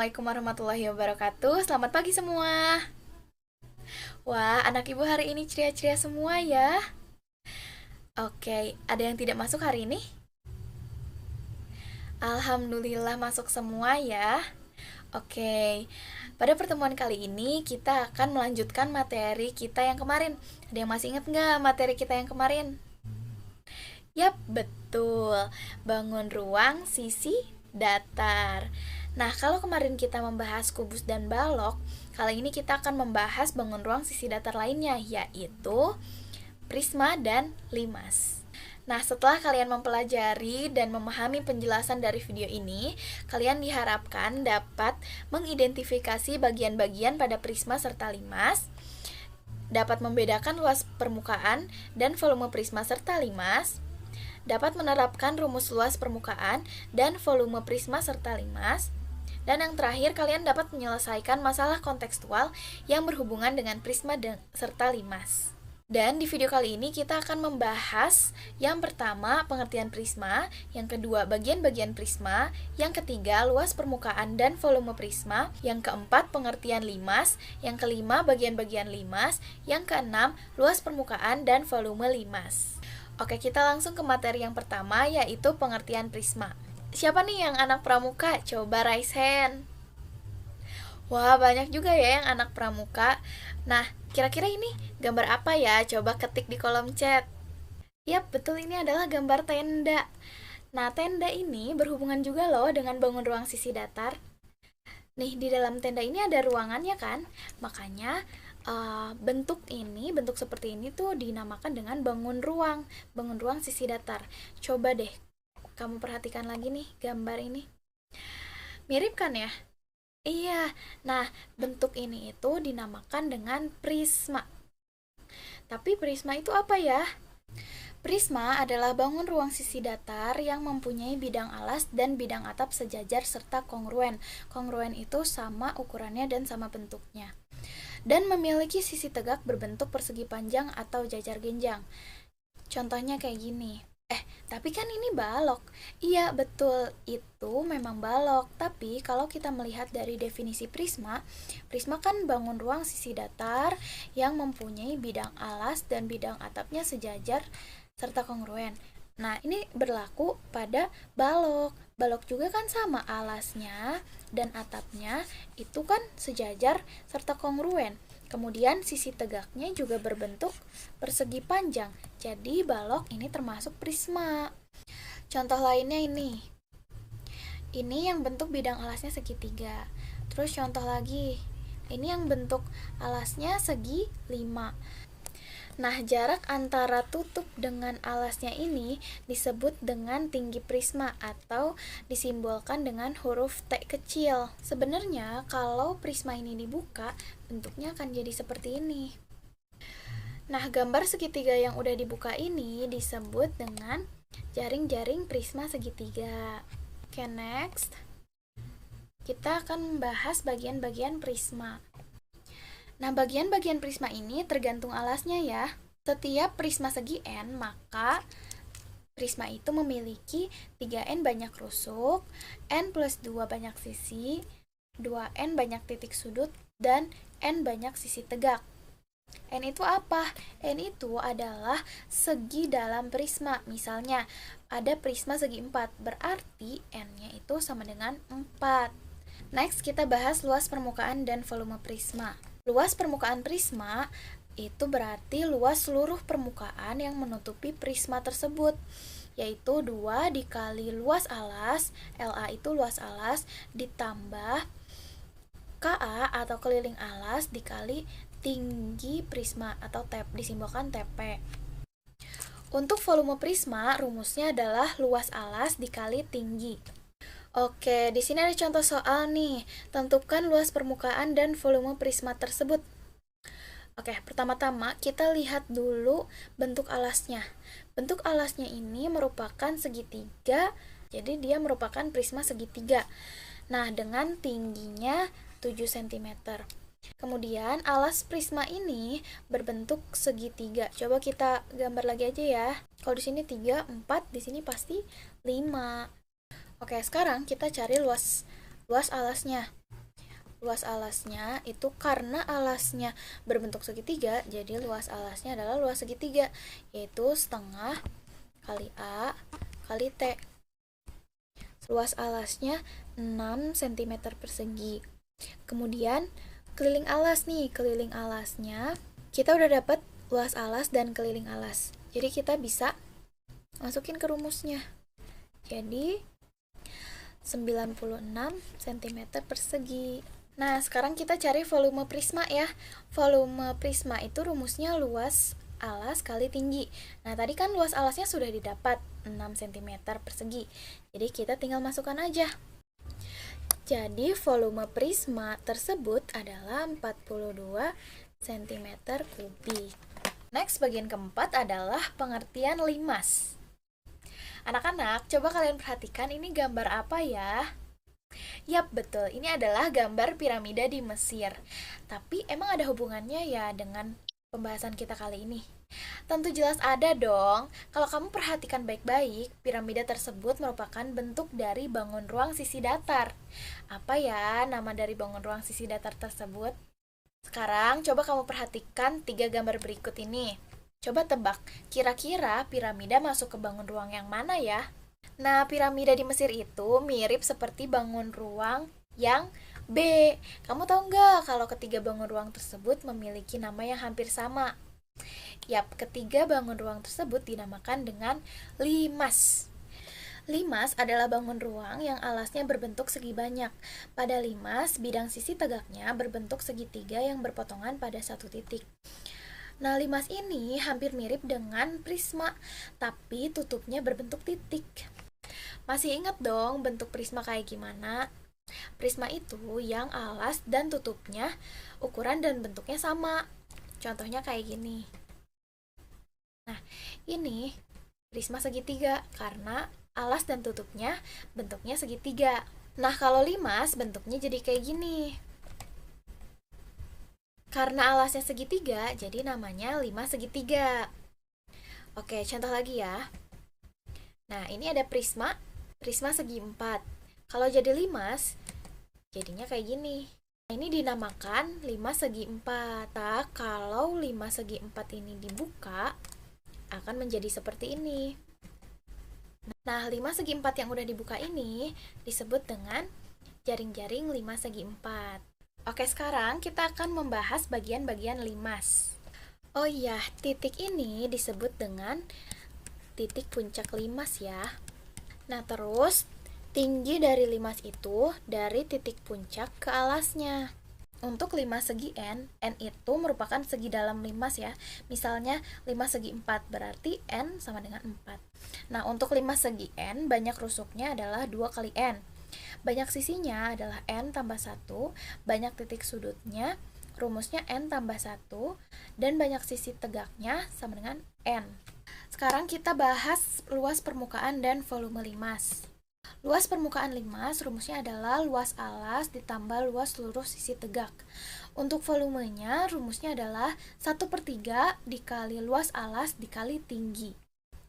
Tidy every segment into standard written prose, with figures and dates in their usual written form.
Assalamualaikum warahmatullahi wabarakatuh. Selamat pagi semua. Wah, anak ibu hari ini ceria-ceria semua ya. Oke, ada yang tidak masuk hari ini? Alhamdulillah masuk semua ya. Oke, pada pertemuan kali ini kita akan melanjutkan materi kita yang kemarin. Ada yang masih ingat nggak materi kita yang kemarin? Yap, betul. Bangun ruang sisi datar. Nah, kalau kemarin kita membahas kubus dan balok, kali ini kita akan membahas bangun ruang sisi datar lainnya, yaitu prisma dan limas. Nah, setelah kalian mempelajari dan memahami penjelasan dari video ini, kalian diharapkan dapat mengidentifikasi bagian-bagian pada prisma serta limas, dapat membedakan luas permukaan dan volume prisma serta limas, dapat menerapkan rumus luas permukaan dan volume prisma serta limas, dan yang terakhir kalian dapat menyelesaikan masalah kontekstual yang berhubungan dengan prisma dan serta limas. Dan di video kali ini kita akan membahas yang pertama pengertian prisma, yang kedua bagian-bagian prisma, yang ketiga luas permukaan dan volume prisma, yang keempat pengertian limas, yang kelima bagian-bagian limas, yang keenam luas permukaan dan volume limas. Oke, kita langsung ke materi yang pertama, yaitu pengertian prisma. Siapa nih yang anak pramuka? Coba raise hand. Wah, banyak juga ya yang anak pramuka. Nah, kira-kira ini gambar apa ya? Coba ketik di kolom chat. Yap, betul, ini adalah gambar tenda. Nah, tenda ini berhubungan juga loh dengan bangun ruang sisi datar. Nih, di dalam tenda ini ada ruangannya kan? Makanya bentuk seperti ini tuh dinamakan dengan bangun ruang sisi datar. Coba deh kamu perhatikan lagi nih gambar ini. Mirip kan ya? Iya. Nah, bentuk ini itu dinamakan dengan prisma. Tapi prisma itu apa ya? Prisma adalah bangun ruang sisi datar yang mempunyai bidang alas dan bidang atap sejajar serta kongruen. Kongruen itu sama ukurannya dan sama bentuknya. Dan memiliki sisi tegak berbentuk persegi panjang atau jajar genjang. Contohnya kayak gini. Tapi kan ini balok. Iya, betul. Itu memang balok. Tapi kalau kita melihat dari definisi prisma, prisma kan bangun ruang sisi datar yang mempunyai bidang alas dan bidang atapnya sejajar serta kongruen. Nah, ini berlaku pada balok. Balok juga kan sama alasnya dan atapnya itu kan sejajar serta kongruen. Kemudian sisi tegaknya juga berbentuk persegi panjang. Jadi balok ini termasuk prisma. Contoh lainnya ini. Ini yang bentuk bidang alasnya segitiga. Terus contoh lagi. Ini yang bentuk alasnya segi 5. Nah, jarak antara tutup dengan alasnya ini disebut dengan tinggi prisma atau disimbolkan dengan huruf T kecil. Sebenarnya kalau prisma ini dibuka, bentuknya akan jadi seperti ini. Nah, gambar segitiga yang udah dibuka ini disebut dengan jaring-jaring prisma segitiga. Oke, next. Kita akan membahas bagian-bagian prisma. Nah, bagian-bagian prisma ini tergantung alasnya ya. Setiap prisma segi N, maka prisma itu memiliki 3N banyak rusuk, N plus 2 banyak sisi, 2N banyak titik sudut, dan N banyak sisi tegak. N itu apa? N itu adalah segi dalam prisma. Misalnya, ada prisma segi 4, berarti N-nya itu sama dengan 4. Next, kita bahas luas permukaan dan volume prisma. Luas permukaan prisma itu berarti luas seluruh permukaan yang menutupi prisma tersebut, yaitu 2 dikali luas alas, LA itu luas alas, ditambah KA atau keliling alas dikali tinggi prisma atau disimbolkan TP. Untuk volume prisma, rumusnya adalah luas alas dikali tinggi. Oke, di sini ada contoh soal nih. Tentukan luas permukaan dan volume prisma tersebut. Oke, pertama-tama kita lihat dulu bentuk alasnya. Bentuk alasnya ini merupakan segitiga, jadi dia merupakan prisma segitiga. Nah, dengan tingginya 7 cm. Kemudian alas prisma ini berbentuk segitiga. Coba kita gambar lagi aja ya. Kalau di sini 3, 4, di sini pasti 5. Oke, sekarang kita cari luas alasnya. Luas alasnya itu karena alasnya berbentuk segitiga, jadi luas alasnya adalah luas segitiga, yaitu setengah kali A kali T. Luas alasnya 6 cm persegi. Kemudian keliling alas nih, keliling alasnya kita udah dapat luas alas dan keliling alas. Jadi kita bisa masukin ke rumusnya. Jadi 96 cm persegi. Nah, sekarang kita cari volume prisma ya. Volume prisma itu rumusnya luas alas kali tinggi. Nah, tadi kan luas alasnya sudah didapat 6 cm persegi. Jadi kita tinggal masukkan aja. Jadi volume prisma tersebut adalah 42 cm kubik. Next, bagian keempat adalah pengertian limas. Anak-anak, coba kalian perhatikan ini gambar apa ya? Yap, betul. Ini adalah gambar piramida di Mesir. Tapi emang ada hubungannya ya dengan pembahasan kita kali ini? Tentu jelas ada dong. Kalau kamu perhatikan baik-baik, piramida tersebut merupakan bentuk dari bangun ruang sisi datar. Apa ya nama dari bangun ruang sisi datar tersebut? Sekarang coba kamu perhatikan 3 gambar berikut ini. Coba tebak, kira-kira piramida masuk ke bangun ruang yang mana ya? Nah, piramida di Mesir itu mirip seperti bangun ruang yang B. Kamu tahu nggak kalau ketiga bangun ruang tersebut memiliki nama yang hampir sama? Yap, ketiga bangun ruang tersebut dinamakan dengan limas. Limas adalah bangun ruang yang alasnya berbentuk segi banyak. Pada limas, bidang sisi tegaknya berbentuk segitiga yang berpotongan pada satu titik. Nah, limas ini hampir mirip dengan prisma, tapi tutupnya berbentuk titik. Masih ingat dong bentuk prisma kayak gimana? Prisma itu yang alas dan tutupnya ukuran dan bentuknya sama. Contohnya kayak gini. Nah, ini prisma segitiga karena alas dan tutupnya bentuknya segitiga. Nah, kalau limas bentuknya jadi kayak gini. Karena alasnya segitiga, jadi namanya limas segitiga. Oke, contoh lagi ya. Nah, ini ada prisma segi 4. Kalau jadi limas, jadinya kayak gini. Nah, ini dinamakan limas segi 4. Nah, kalau limas segi 4 ini dibuka, akan menjadi seperti ini. Nah, limas segi 4 yang udah dibuka ini disebut dengan jaring-jaring limas segi 4. Oke, sekarang kita akan membahas bagian-bagian limas. Oh iya, titik ini disebut dengan titik puncak limas ya. Nah, terus tinggi dari limas itu dari titik puncak ke alasnya. Untuk limas segi N itu merupakan segi dalam limas ya. Misalnya limas segi 4 berarti N sama dengan 4. Nah, untuk limas segi N banyak rusuknya adalah 2 kali N. Banyak sisinya adalah N tambah 1, banyak titik sudutnya, rumusnya N tambah 1, dan banyak sisi tegaknya sama dengan N. Sekarang kita bahas luas permukaan dan volume limas. Luas permukaan limas rumusnya adalah luas alas ditambah luas seluruh sisi tegak. Untuk volumenya rumusnya adalah 1/3 dikali luas alas dikali tinggi.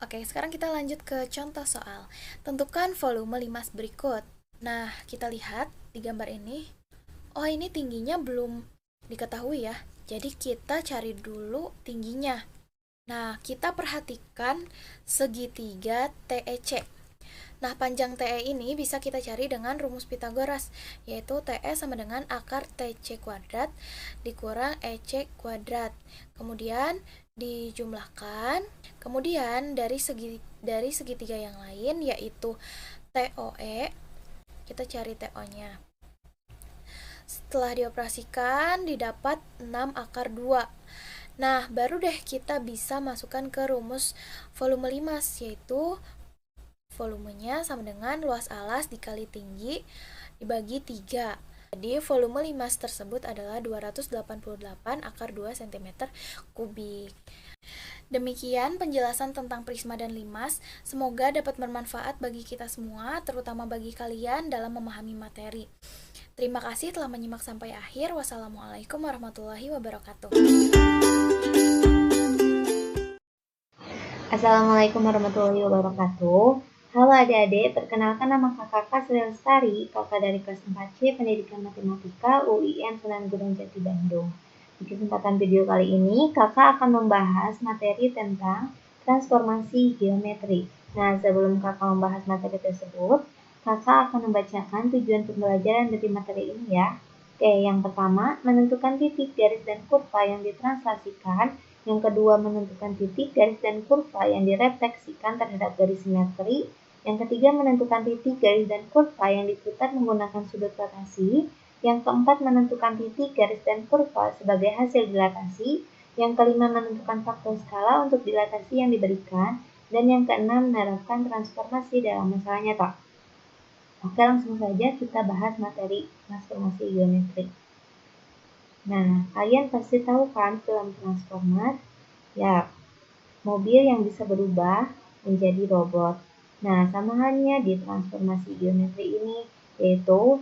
Oke, sekarang kita lanjut ke contoh soal. Tentukan volume limas berikut. Nah, kita lihat di gambar ini. Oh, ini tingginya belum diketahui ya. Jadi kita cari dulu tingginya. Nah, kita perhatikan segitiga TEC. Nah, panjang TE ini bisa kita cari dengan rumus Pitagoras, yaitu TE sama dengan akar TC kuadrat dikurang EC kuadrat. Kemudian dijumlahkan. Kemudian dari segitiga yang lain, yaitu TOE, kita cari TO-nya. Setelah dioperasikan, didapat 6 akar 2. Nah, baru deh kita bisa masukkan ke rumus volume limas, yaitu volumenya sama dengan luas alas dikali tinggi dibagi 3. Jadi, volume limas tersebut adalah 288 akar 2 cm kubik. Demikian penjelasan tentang prisma dan limas. Semoga dapat bermanfaat bagi kita semua, terutama bagi kalian dalam memahami materi. Terima kasih telah menyimak sampai akhir. Wassalamualaikum warahmatullahi wabarakatuh. Assalamualaikum warahmatullahi wabarakatuh. Halo adik-adik, perkenalkan nama kakak Sri Lestari, kakak dari kelas 4C Pendidikan Matematika UIN Sunan Gunung Jati Bandung. Di kesempatan video kali ini, kakak akan membahas materi tentang transformasi geometri. Nah, sebelum kakak membahas materi tersebut, kakak akan membacakan tujuan pembelajaran dari materi ini ya. Oke, yang pertama, menentukan titik, garis, dan kurva yang ditranslasikan. Yang kedua, menentukan titik, garis, dan kurva yang direfleksikan terhadap garis simetri. Yang ketiga, menentukan titik, garis, dan kurva yang diputar menggunakan sudut rotasi. Yang keempat, menentukan titik, garis, dan kurva sebagai hasil dilatasi. Yang kelima, menentukan faktor skala untuk dilatasi yang diberikan. Dan yang keenam, menerapkan transformasi dalam masalah nyata. Oke, langsung saja kita bahas materi transformasi geometri. Nah, kalian pasti tahu kan film Transformer? Ya, mobil yang bisa berubah menjadi robot. Nah, sama halnya di transformasi geometri ini, yaitu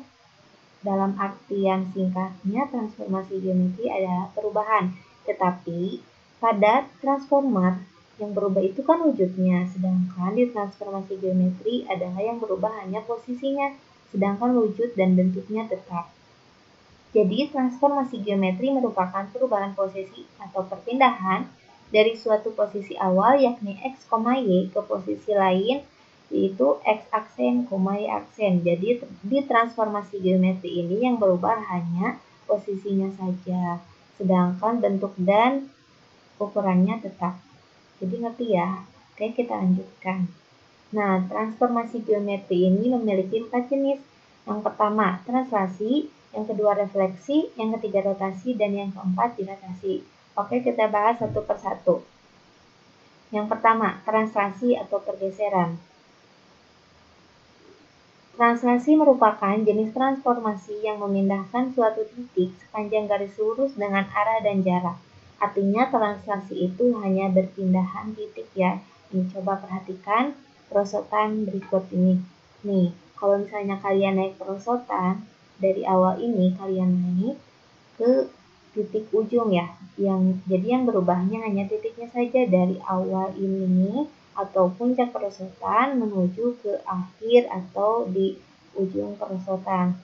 dalam artian singkatnya transformasi geometri adalah perubahan. Tetapi pada transformer yang berubah itu kan wujudnya, sedangkan di transformasi geometri adalah yang berubah hanya posisinya, sedangkan wujud dan bentuknya tetap. Jadi, transformasi geometri merupakan perubahan posisi atau perpindahan dari suatu posisi awal yakni x, y ke posisi lain yaitu x aksen, y aksen. Jadi, di transformasi geometri ini yang berubah hanya posisinya saja, sedangkan bentuk dan ukurannya tetap. Jadi, ngerti ya? Oke, kita lanjutkan. Nah, transformasi geometri ini memiliki 4 jenis. Yang pertama, translasi, yang kedua refleksi, yang ketiga rotasi, dan yang keempat dilatasi. Oke, kita bahas satu persatu. Yang pertama, translasi atau pergeseran. Translasi merupakan jenis transformasi yang memindahkan suatu titik sepanjang garis lurus dengan arah dan jarak. Artinya translasi itu hanya berpindahan titik ya. Ini coba perhatikan perosotan berikut ini. Nih, kalau misalnya kalian naik perosotan, dari awal ini kalian naik ke titik ujung ya. Jadi yang berubahnya hanya titiknya saja dari awal ini atau puncak perosotan menuju ke akhir atau di ujung perosotan.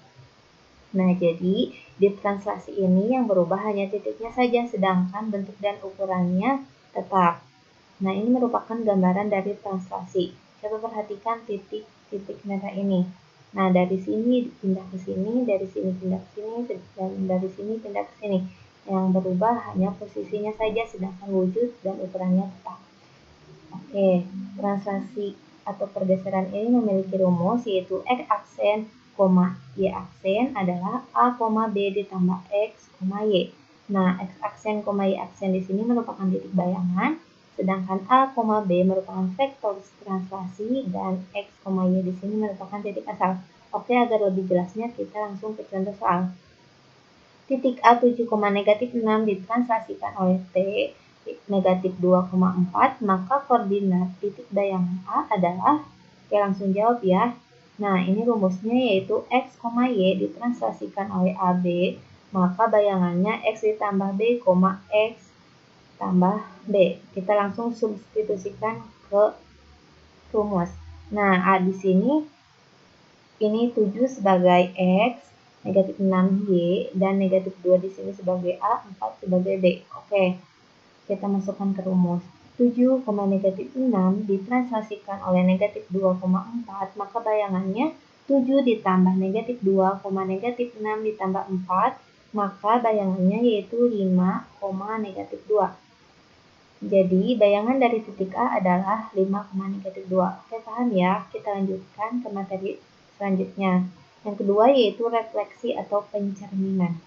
Nah, jadi di translasi ini yang berubah hanya titiknya saja, sedangkan bentuk dan ukurannya tetap. Nah, ini merupakan gambaran dari translasi. Coba perhatikan titik-titik merah ini. Nah, dari sini pindah ke sini, dari sini pindah ke sini, dan dari sini pindah ke sini. Yang berubah hanya posisinya saja, sedangkan wujud dan ukurannya tetap. Oke, translasi atau pergeseran ini memiliki rumus yaitu X aksen, Y aksen adalah A, B ditambah X, Y. Nah, X aksen, Y aksen di sini merupakan titik bayangan, sedangkan A, B merupakan vektor translasi dan X, Y di sini merupakan titik asal. Oke, agar lebih jelasnya kita langsung ke contoh soal. Titik A 7, negatif 6 ditranslasikan oleh T negatif 2,4, maka koordinat titik bayangan A adalah, oke langsung jawab ya. Nah, ini rumusnya yaitu X, Y ditranslasikan oleh AB, maka bayangannya X ditambah B, X tambah B. Kita langsung substitusikan ke rumus. Nah, A di sini ini 7 sebagai X, negatif 6Y, dan negatif 2 di sini sebagai A, 4 sebagai B. Oke, kita masukkan ke rumus. 7, negatif 6 ditranslasikan oleh negatif 2,4, maka bayangannya 7 ditambah negatif 2, negatif 6 ditambah 4, maka bayangannya yaitu 5, negatif 2. Jadi, bayangan dari titik A adalah 5, negatif 2. Oke, paham ya? Kita lanjutkan ke materi selanjutnya. Yang kedua yaitu refleksi atau pencerminan.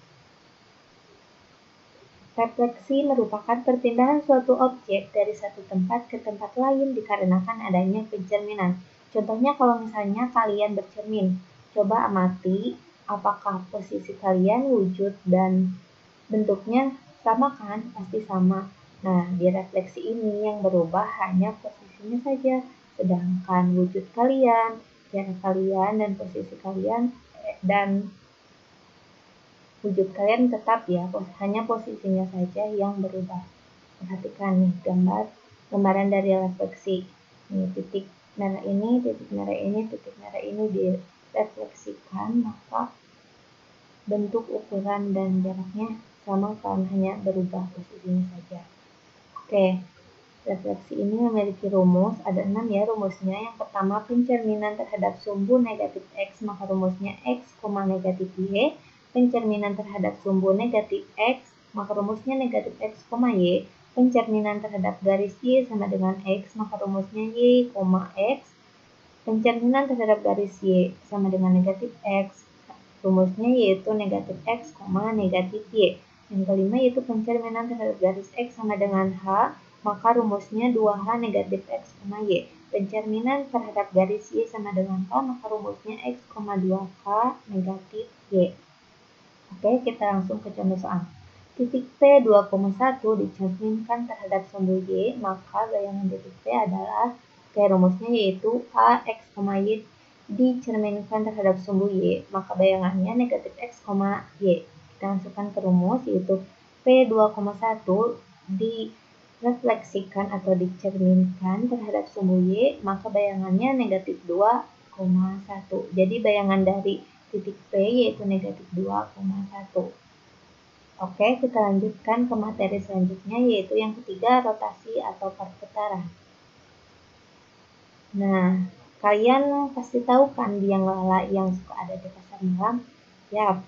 Refleksi merupakan perpindahan suatu objek dari satu tempat ke tempat lain dikarenakan adanya pencerminan. Contohnya kalau misalnya kalian bercermin, coba amati apakah posisi kalian, wujud, dan bentuknya sama kan? Pasti sama. Nah, di refleksi ini yang berubah hanya posisinya saja, sedangkan wujud kalian, jarak kalian, dan posisi kalian dan wujud kalian tetap ya, hanya posisinya saja yang berubah. Perhatikan nih gambaran dari refleksi. Ini titik merah ini, titik merah ini, titik merah ini direfleksikan, maka bentuk, ukuran, dan jaraknya sama kan, hanya berubah posisinya saja. Oke, refleksi ini memiliki rumus, ada 6 ya rumusnya. Yang pertama, pencerminan terhadap sumbu negatif X, maka rumusnya X, negatif Y. Pencerminan terhadap sumbu negatif X, maka rumusnya negatif X, Y. Pencerminan terhadap garis Y sama dengan X, maka rumusnya Y, X. Pencerminan terhadap garis Y sama dengan negatif X, rumusnya yaitu negatif X, negatif Y. Yang kelima yaitu pencerminan terhadap garis X sama dengan H, maka rumusnya 2H negatif X, Y. Pencerminan terhadap garis Y sama dengan H, maka rumusnya X, 2K negatif Y. Oke, kita langsung ke contoh soal. Titik P 2,1 dicerminkan terhadap sumbu Y, maka bayangan titik P adalah rumusnya yaitu A, X, Y dicerminkan terhadap sumbu Y, maka bayangannya negatif X, Y. Kita masukkan ke rumus yaitu P 2,1 direfleksikan atau dicerminkan terhadap sumbu Y, maka bayangannya negatif 2,1. Jadi bayangan dari titik P yaitu negatif 2,1. Oke, kita lanjutkan ke materi selanjutnya yaitu yang ketiga, rotasi atau perputaran. Nah, kalian pasti tahu kan biang lala yang suka ada di pasar malam? Ya,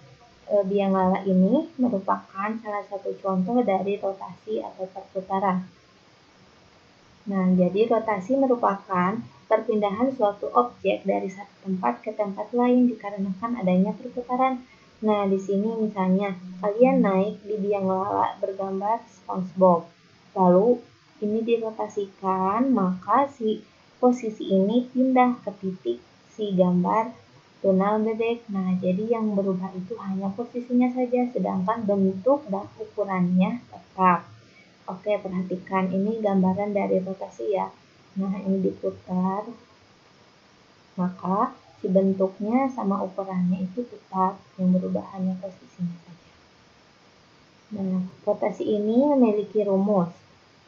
biang lala ini merupakan salah satu contoh dari rotasi atau perputaran. Nah, jadi rotasi merupakan perpindahan suatu objek dari satu tempat ke tempat lain dikarenakan adanya perputaran. Nah, di sini misalnya kalian naik di biang lala bergambar SpongeBob. Lalu ini dirotasikan, maka si posisi ini pindah ke titik si gambar tunnel bebek. Nah, jadi yang berubah itu hanya posisinya saja, sedangkan bentuk dan ukurannya tetap. Oke, perhatikan ini gambaran dari rotasi ya. Nah, ini diputar, maka si bentuknya sama ukurannya itu tetap, yang berubah hanya posisinya saja. Nah, rotasi ini memiliki rumus.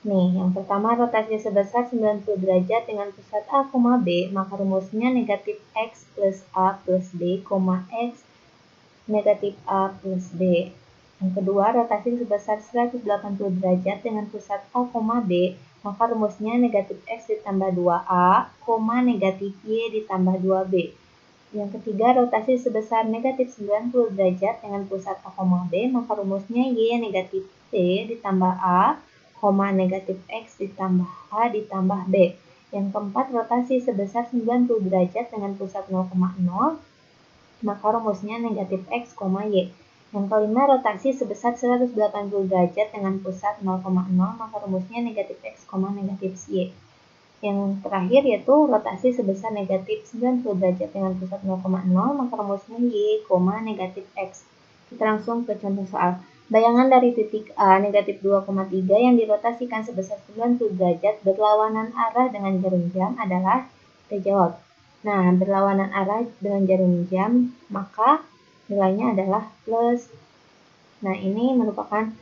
Nih, yang pertama rotasi sebesar 90 derajat dengan pusat A, B, maka rumusnya negatif X plus A plus B, X negatif A plus B. Yang kedua, rotasi sebesar 180 derajat dengan pusat A, B, maka rumusnya negatif X ditambah 2A, negatif Y ditambah 2B. Yang ketiga, rotasi sebesar negatif 90 derajat dengan pusat A, B, maka rumusnya Y negatif T ditambah A, negatif X ditambah A ditambah B. Yang keempat, rotasi sebesar 90 derajat dengan pusat 0,0, maka rumusnya negatif X, Y. Yang kelima, rotasi sebesar 180 derajat dengan pusat 0,0, maka rumusnya negatif X, negatif Y. Yang terakhir yaitu rotasi sebesar negatif 90 derajat dengan pusat 0,0, maka rumusnya Y, negatif X. Kita langsung ke contoh soal. Bayangan dari titik A negatif 2,3 yang dirotasikan sebesar 90 derajat berlawanan arah dengan jarum jam adalah, kita jawab. Nah, berlawanan arah dengan jarum jam, maka nilainya adalah plus. Nah, ini merupakan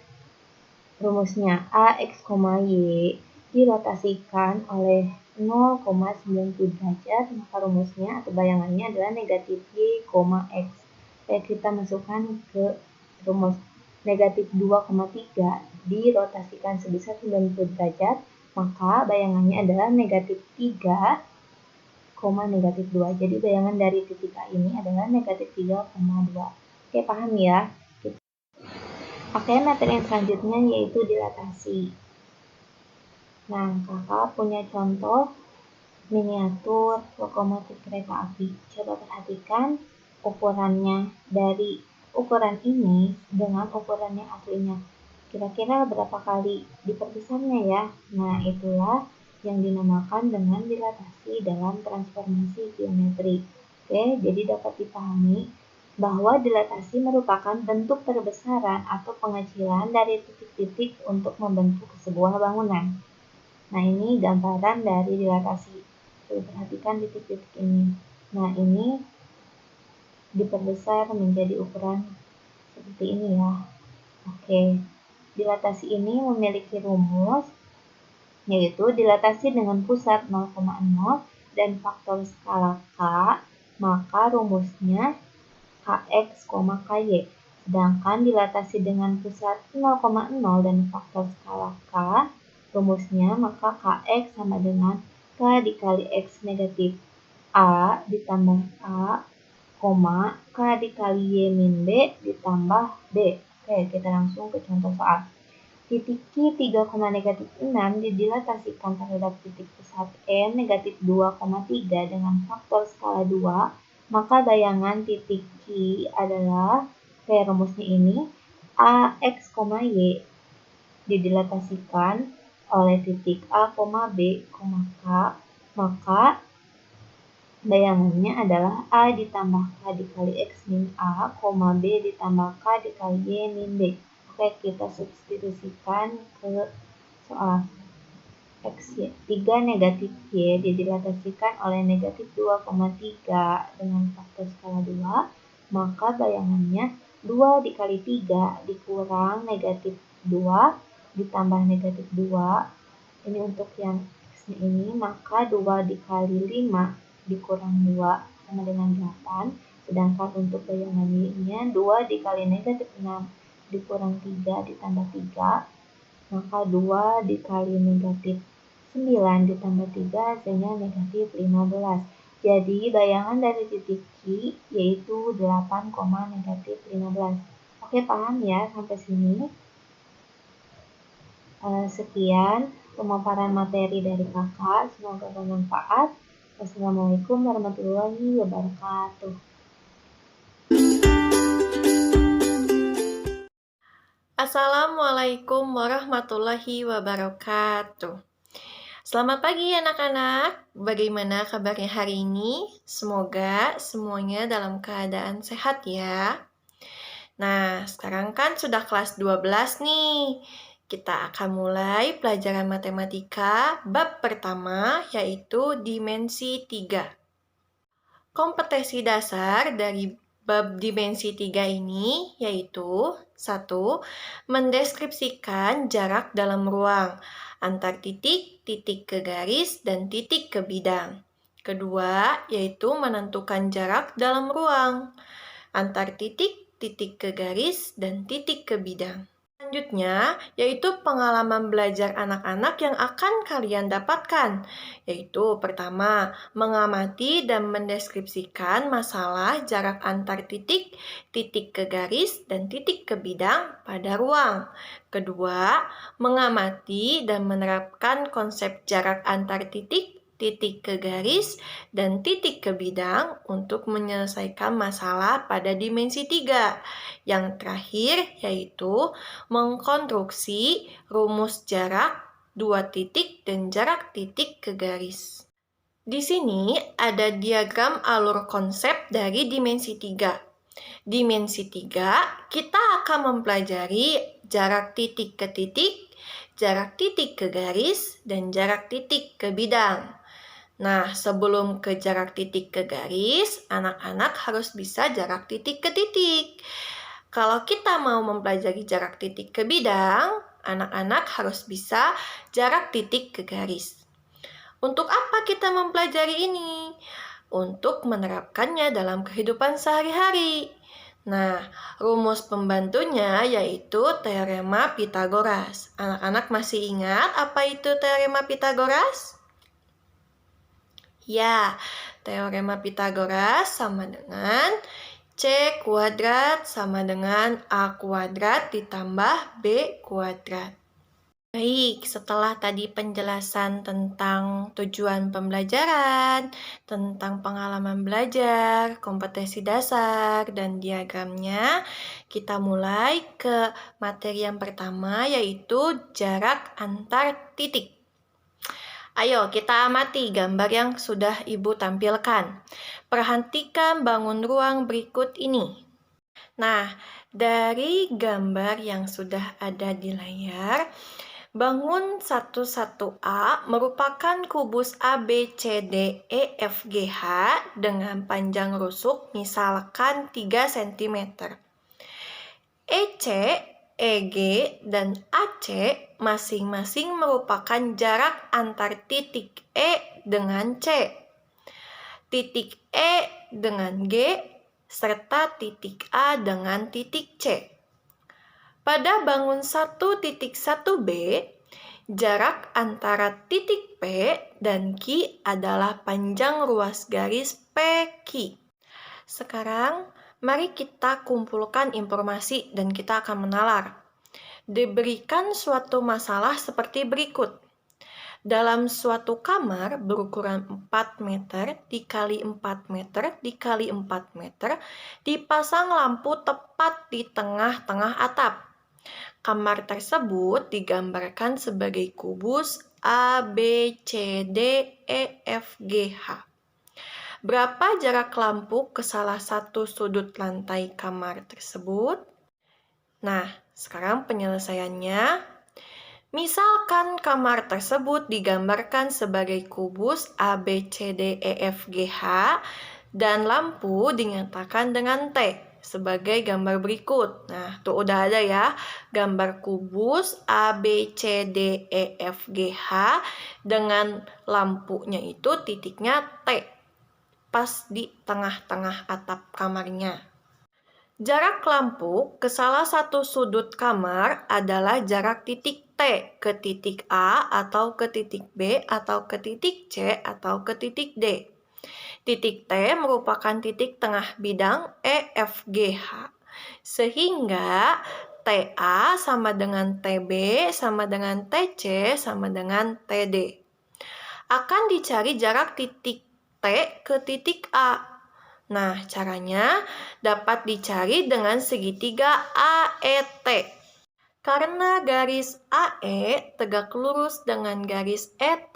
rumusnya A, X, Y dirotasikan oleh 0,90 derajat, maka rumusnya atau bayangannya adalah negatif Y, X. Kita masukkan ke rumus negatif 2,3 dirotasikan sebesar 90 derajat, maka bayangannya adalah negatif 3, negatif 2. Jadi bayangan dari titik A ini adalah negatif 3,2. Oke, paham ya? Oke, materi yang selanjutnya yaitu dilatasi. Nah, kakak punya contoh miniatur lokomotif kereta api. Coba perhatikan ukurannya dari ukuran ini dengan ukuran yang aslinya. Kira-kira berapa kali diperbesarnya ya? Nah, itulah yang dinamakan dengan dilatasi dalam transformasi geometri. Oke, jadi dapat dipahami bahwa dilatasi merupakan bentuk perbesaran atau pengecilan dari titik-titik untuk membentuk sebuah bangunan. Nah, ini gambaran dari dilatasi. Coba perhatikan titik-titik ini. Nah, ini diperbesar menjadi ukuran seperti ini ya. Oke, dilatasi ini memiliki rumus, yaitu dilatasi dengan pusat 0,0 dan faktor skala K, maka rumusnya Kx, Ky. Sedangkan dilatasi dengan pusat 0,0 dan faktor skala K, rumusnya maka Kx sama dengan K dikali X negatif A ditambah A, K dikali Y min B ditambah B. Oke, kita langsung ke contoh soal. Titik Q 3,6 didilatasikan terhadap titik pusat N negatif 2,3 dengan faktor skala 2, maka bayangan titik Q adalah, rumusnya ini, AX, Y didilatasikan oleh titik A, B, K, maka bayangannya adalah A ditambah K dikali X min A, B ditambah K dikali Y min B. Oke, kita substitusikan ke soal. X, 3 negatif Y didilatasikan oleh negatif 2,3 dengan faktor skala 2, maka bayangannya 2 dikali 3 dikurang negatif 2 ditambah negatif 2. Ini untuk yang X-nya ini, maka 2 dikali 5 dikurang 2 sama dengan 8. Sedangkan untuk bayangan Y-nya 2 dikali negatif 6 dikurang 3 ditambah 3, maka 2 dikali negatif 9 ditambah 3 hasilnya negatif 15. Jadi bayangan dari titik Q yaitu 8, negatif 15. Oke, paham ya sampai sini? Sekian pemaparan materi dari kakak, semoga bermanfaat. Wassalamualaikum warahmatullahi wabarakatuh. Assalamualaikum warahmatullahi wabarakatuh. Selamat pagi anak-anak, bagaimana kabarnya hari ini? Semoga semuanya dalam keadaan sehat ya. Nah, sekarang kan sudah kelas 12 nih. Kita akan mulai pelajaran matematika bab pertama, yaitu dimensi 3. Kompetensi dasar dari bab dimensi 3 ini yaitu 1. Mendeskripsikan jarak dalam ruang antar titik, titik ke garis, dan titik ke bidang. Kedua, yaitu menentukan jarak dalam ruang antar titik, titik ke garis, dan titik ke bidang. Selanjutnya, yaitu pengalaman belajar anak-anak yang akan kalian dapatkan, yaitu pertama, mengamati dan mendeskripsikan masalah jarak antar titik, titik ke garis, dan titik ke bidang pada ruang. Kedua, mengamati dan menerapkan konsep jarak antar titik, titik ke garis, dan titik ke bidang untuk menyelesaikan masalah pada dimensi 3. Yang terakhir yaitu mengkonstruksi rumus jarak dua titik dan jarak titik ke garis. Di sini ada diagram alur konsep dari dimensi 3. Dimensi 3, kita akan mempelajari jarak titik ke titik, jarak titik ke garis, dan jarak titik ke bidang. Nah, sebelum ke jarak titik ke garis, anak-anak harus bisa jarak titik ke titik. Kalau kita mau mempelajari jarak titik ke bidang, anak-anak harus bisa jarak titik ke garis. Untuk apa kita mempelajari ini? Untuk menerapkannya dalam kehidupan sehari-hari. Nah, rumus pembantunya yaitu teorema Pythagoras. Anak-anak masih ingat apa itu teorema Pythagoras? Ya, teorema Pythagoras sama dengan C kuadrat sama dengan A kuadrat ditambah B kuadrat. Baik, setelah tadi penjelasan tentang tujuan pembelajaran, tentang pengalaman belajar, kompetensi dasar, dan diagramnya, kita mulai ke materi yang pertama yaitu jarak antar titik. Ayo kita amati gambar yang sudah Ibu tampilkan. Perhatikan bangun ruang berikut ini. Nah, dari gambar yang sudah ada di layar, bangun 11A merupakan kubus ABCDEFGH dengan panjang rusuk misalkan 3 cm. EC, EG, dan AC masing-masing merupakan jarak antar titik E dengan C. titik E dengan G, serta titik A dengan titik C. Pada bangun 1.1b, jarak antara titik P dan Q adalah panjang ruas garis PQ. Sekarang, mari kita kumpulkan informasi dan kita akan menalar. Diberikan suatu masalah seperti berikut. Dalam suatu kamar berukuran 4 meter dikali 4 meter dikali 4 meter, dipasang lampu tepat di tengah-tengah atap. Kamar tersebut digambarkan sebagai kubus A, B, C, D, E, F, G, H. Berapa jarak lampu ke salah satu sudut lantai kamar tersebut? Nah, sekarang penyelesaiannya. Misalkan kamar tersebut digambarkan sebagai kubus A, B, C, D, E, F, G, H dan lampu dinyatakan dengan T sebagai gambar berikut. Nah, tuh udah ada ya gambar kubus A, B, C, D, E, F, G, H dengan lampunya itu titiknya T pas di tengah-tengah atap kamarnya. Jarak lampu ke salah satu sudut kamar adalah jarak titik T ke titik A atau ke titik B atau ke titik C atau ke titik D. Titik T merupakan titik tengah bidang EFGH. Sehingga TA sama dengan TB sama dengan TC sama dengan TD. Akan dicari jarak titik T ke titik A. Nah, caranya dapat dicari dengan segitiga AET. Karena garis AE tegak lurus dengan garis ET,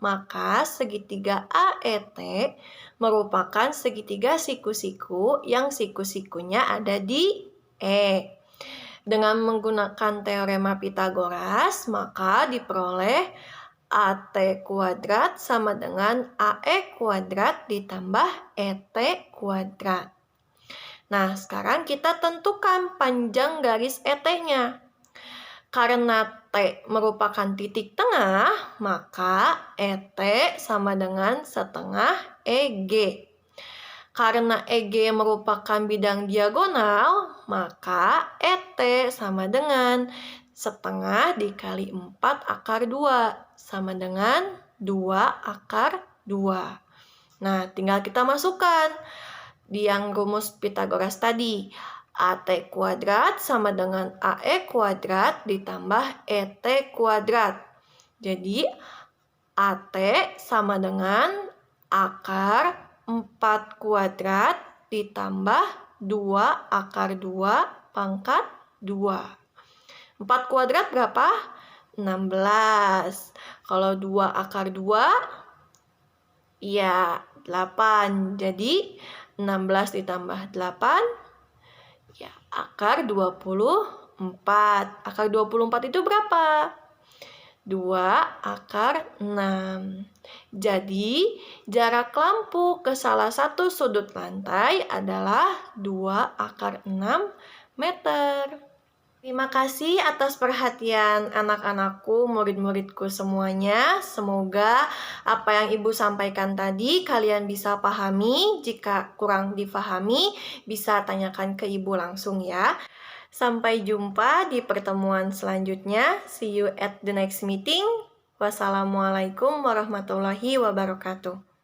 maka segitiga AET merupakan segitiga siku-siku yang siku-sikunya ada di E. Dengan menggunakan teorema Pythagoras, maka diperoleh AT kuadrat sama dengan AE kuadrat ditambah ET kuadrat. Nah, sekarang kita tentukan panjang garis ET-nya. Karena T merupakan titik tengah, maka ET sama dengan setengah EG. Karena EG merupakan bidang diagonal, maka ET sama dengan setengah dikali 4 akar 2 sama dengan 2 akar 2. Nah, tinggal kita masukkan di yang rumus Pythagoras tadi. AT kuadrat sama dengan AE kuadrat ditambah ET kuadrat. Jadi, AT sama dengan akar 4 kuadrat ditambah 2 akar 2 pangkat 2. 4 kuadrat berapa? 16. Kalau 2 akar 2, ya 8. Jadi 16 ditambah 8, ya akar 24. Akar 24 itu berapa? 2 akar 6. Jadi jarak lampu ke salah satu sudut lantai adalah 2 akar 6 meter. Terima kasih atas perhatian anak-anakku, murid-muridku semuanya. Semoga apa yang Ibu sampaikan tadi kalian bisa pahami. Jika kurang difahami, bisa tanyakan ke Ibu langsung ya. Sampai jumpa di pertemuan selanjutnya. See you at the next meeting. Wassalamualaikum warahmatullahi wabarakatuh.